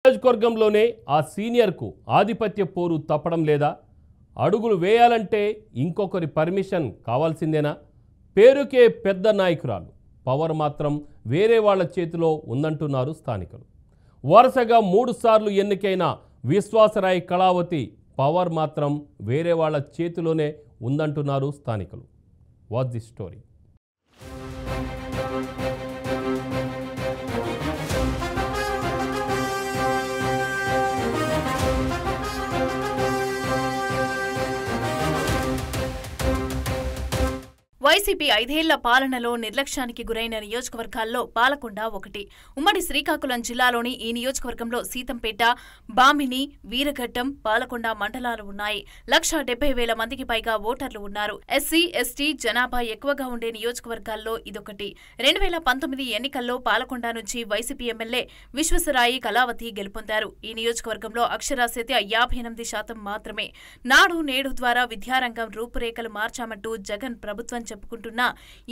నియోజకవర్గంలోనే ఆ సీనియర్కు ఆధిపత్య పోరు తప్పడం లేదా? అడుగులు వేయాలంటే ఇంకొకరి పర్మిషన్ కావాల్సిందేనా? పేరుకే పెద్ద నాయకురాలు, పవర్ మాత్రం వేరే వాళ్ళ చేతిలో ఉందంటున్నారు స్థానికులు. వరుసగా 3 సార్లు ఎన్నికైన విశ్వాసరాయ్ కళావతి పవర్ మాత్రం వేరే వాళ్ళ చేతిలోనే ఉందంటున్నారు స్థానికులు. What's the story? వైసీపీ 5 ఏళ్ల పాలనలో నిర్లక్ష్యానికి గురైన నియోజకవర్గాల్లో పాలకొండ ఒకటి. ఉమ్మడి శ్రీకాకుళం జిల్లాలోని ఈ నియోజకవర్గంలో సీతంపేట, బామిని, వీరఘట్టం, పాలకొండ మండలాలు ఉన్నాయి. 1,70,000 మందికి పైగా ఓటర్లు ఉన్నారు. ఎస్సీ, ఎస్టీ జనాభా ఎక్కువగా ఉండే నియోజకవర్గాల్లో ఇదొకటి. 2019 ఎన్నికల్లో పాలకొండ నుంచి వైసీపీ ఎమ్మెల్యే విశ్వేశ్వరాయి కళావతి గెలుపొందారు. ఈ నియోజకవర్గంలో అక్షరాస్యత 58% మాత్రమే. నాడు నేడు ద్వారా విద్యారంగం రూపురేఖలు మార్చామంటూ జగన్ ప్రభుత్వం చెప్పుకుంటున్నా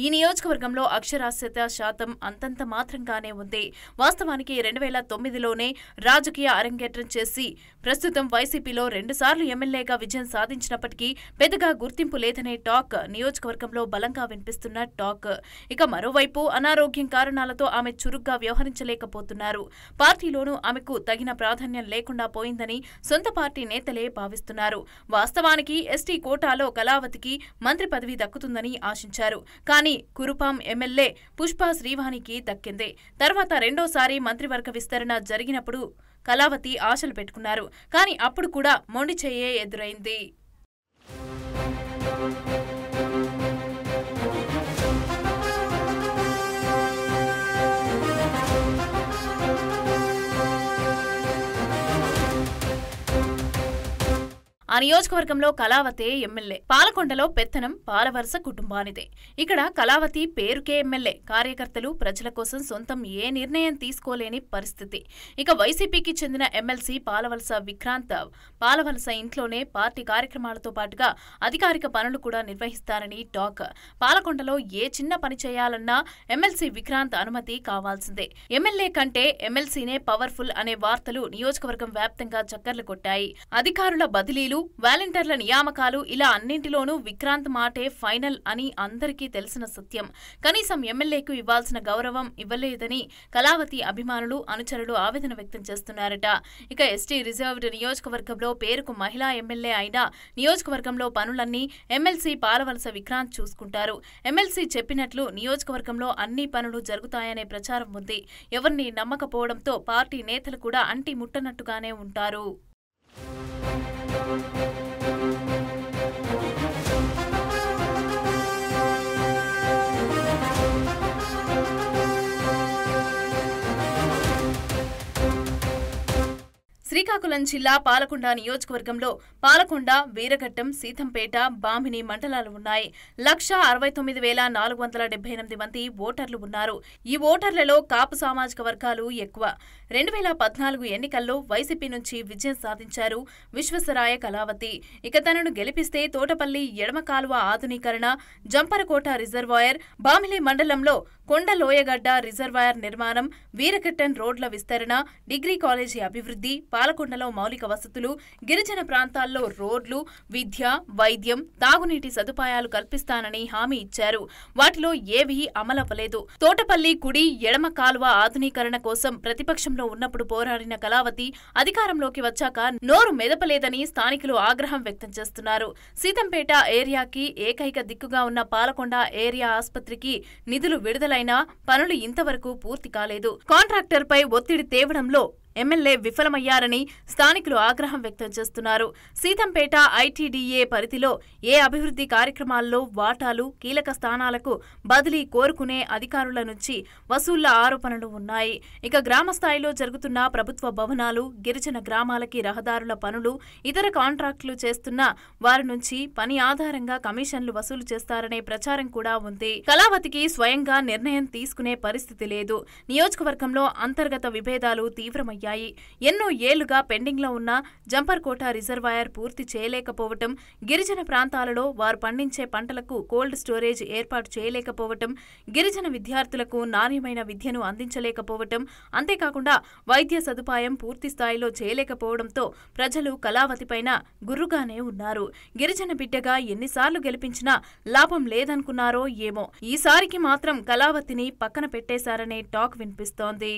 ఈ నియోజకవర్గంలో అక్షరాస్యత శాతం అంతంత మాత్రంగానే ఉంది. వాస్తవానికి 2009లోనే రాజకీయ అరంగేట్రం చేసి ప్రస్తుతం వైసీపీలో 2 సార్లు ఎమ్మెల్యేగా విజయం సాధించినప్పటికీ పెద్దగా గుర్తింపు లేదనే టాక్ నియోజకవర్గంలో బలంగా వినిపిస్తున్న టాక్. ఇక మరోవైపు అనారోగ్యం కారణాలతో ఆమె చురుగ్గా వ్యవహరించలేకపోతున్నారు. పార్టీలోనూ ఆమెకు తగిన ప్రాధాన్యం లేకుండా పోయిందని సొంత పార్టీ నేతలే భావిస్తున్నారు. వాస్తవానికి ఎస్టీ కోటాలో కళావతికి మంత్రి పదవి దక్కుతుందని ఆశించారు. కానీ కురుపాం ఎమ్మెల్యే పుష్ప శ్రీవాణికి దక్కింది. తర్వాత రెండోసారి మంత్రివర్గ విస్తరణ జరిగినప్పుడు కళావతి ఆశలు పెట్టుకున్నారు. కానీ అప్పుడు కూడా మొండి చెయ్యే ఎదురైంది. ఆ నియోజకవర్గంలో కళావతే ఎమ్మెల్యే. పాలకొండలో పెత్తనం పాలవరుస కుటుంబానిదే. ఇక్కడ కళావతి పేరుకే ఎమ్మెల్యే. కార్యకర్తలు ప్రజల కోసం సొంతం ఏ నిర్ణయం తీసుకోలేని పరిస్థితి. ఇక వైసీపీకి చెందిన ఎమ్మెల్సీ పాలవలస విక్రాంత్ పాలవలస ఇంట్లోనే పార్టీ కార్యక్రమాలతో పాటుగా అధికారిక పనులు కూడా నిర్వహిస్తారని టాక్. పాలకొండలో ఏ చిన్న పని చేయాలన్నా ఎమ్మెల్సీ విక్రాంత్ అనుమతి కావాల్సిందే. ఎమ్మెల్యే కంటే ఎమ్మెల్సీనే పవర్ఫుల్ అనే వార్తలు నియోజకవర్గం వ్యాప్తంగా చక్కర్లు కొట్టాయి. అధికారుల బదిలీలు, వాలంటీర్ల నియామకాలు ఇలా అన్నింటిలోనూ విక్రాంత్ మాటే ఫైనల్ అని అందరికీ తెలిసిన సత్యం. కనీసం ఎమ్మెల్యేకు ఇవ్వాల్సిన గౌరవం ఇవ్వలేదని కళావతి అభిమానులు, అనుచరులు ఆవేదన వ్యక్తం చేస్తున్నారట. ఇక ఎస్టీ రిజర్వ్డ్ నియోజకవర్గంలో పేరుకు మహిళా ఎమ్మెల్యే అయినా నియోజకవర్గంలో పనులన్నీ ఎమ్మెల్సీ పాలవలస విక్రాంత్ చూసుకుంటారు. ఎమ్మెల్సీ చెప్పినట్లు నియోజకవర్గంలో అన్ని పనులు జరుగుతాయనే ప్రచారం ఉంది. ఎవరిని నమ్మకపోవడంతో పార్టీ నేతలు కూడా అంటి ముట్టనట్టుగానే ఉంటారు. శ్రీకాకుళం జిల్లా పాలకొండ నియోజకవర్గంలో పాలకొండ, వీరఘట్టం, సీతంపేట, బామిని మండలాలు ఉన్నాయి. 1,69,478 మంది ఓటర్లు ఉన్నారు. ఈ ఓటర్లలో కాపు సామాజిక వర్గాలు ఎక్కువ. 2014 ఎన్నికల్లో వైసీపీ నుంచి విజయం సాధించారు విశ్వేశ్వరాయ కళావతి. ఇక తనను గెలిపిస్తే తోటపల్లి ఎడమ కాలువ ఆధునీకరణ, జంపరకోట రిజర్వాయర్, బామిలి మండలంలో కొండలోయగడ్డ రిజర్వాయర్ నిర్మాణం, వీరఘట్టం రోడ్ల విస్తరణ, డిగ్రీ కాలేజీ అభివృద్ధి, పాలకొండలో మౌలిక వసతులు, గిరిజన ప్రాంతాల్లో రోడ్లు, విద్య, వైద్యం, తాగునీటి సదుపాయాలు కల్పిస్తానని హామీ ఇచ్చారు. వాటిలో ఏవీ అమలవ్వలేదు. తోటపల్లి కుడి ఎడమ కాలువ ఆధునీకరణ కోసం ప్రతిపక్షంలో ఉన్నప్పుడు పోరాడిన కళావతి అధికారంలోకి వచ్చాక నోరు మెదపలేదని స్థానికులు ఆగ్రహం వ్యక్తం చేస్తున్నారు. సీతంపేట ఏరియాకి ఏకైక దిక్కుగా ఉన్న పాలకొండ ఏరియా ఆసుపత్రికి నిధులు విడుదలైనా పనులు ఇంతవరకు పూర్తి కాలేదు. కాంట్రాక్టర్పై ఒత్తిడి తేవడంలో ఎమ్మెల్యే విఫలమయ్యారని స్థానికులు ఆగ్రహం వ్యక్తం చేస్తున్నారు. సీతంపేట ఐటీడీఏ పరిధిలో ఏ అభివృద్ధి కార్యక్రమాల్లో వాటాలు, కీలక స్థానాలకు బదిలీ కోరుకునే అధికారుల నుంచి వసూళ్ల ఆరోపణలు ఉన్నాయి. ఇక గ్రామ స్థాయిలో జరుగుతున్న ప్రభుత్వ భవనాలు, గిరిజన గ్రామాలకి రహదారుల పనులు, ఇతర కాంట్రాక్టులు చేస్తున్న వారి నుంచి పని ఆధారంగా కమిషన్లు వసూలు చేస్తారనే ప్రచారం కూడా ఉంది. కళావతికి స్వయంగా నిర్ణయం తీసుకునే పరిస్థితి లేదు. నియోజకవర్గంలో అంతర్గత విభేదాలు తీవ్రమయ్యాయి. మొదలయ్యాయి. ఎన్నో ఏళ్లుగా పెండింగ్లో ఉన్న జంపర్కోట రిజర్వాయర్ పూర్తి చేయలేకపోవటం, గిరిజన ప్రాంతాలలో వారు పండించే పంటలకు కోల్డ్ స్టోరేజ్ ఏర్పాటు చేయలేకపోవటం, గిరిజన విద్యార్థులకు నాణ్యమైన విద్యను అందించలేకపోవటం, అంతేకాకుండా వైద్య సదుపాయం పూర్తి స్థాయిలో చేయలేకపోవడంతో ప్రజలు కళావతిపైన గుర్రుగానే ఉన్నారు. గిరిజన బిడ్డగా ఎన్నిసార్లు గెలిపించినా లాభం లేదనుకున్నారో ఏమో, ఈసారికి మాత్రం కళావతిని పక్కన పెట్టేశారనే టాక్ వినిపిస్తోంది.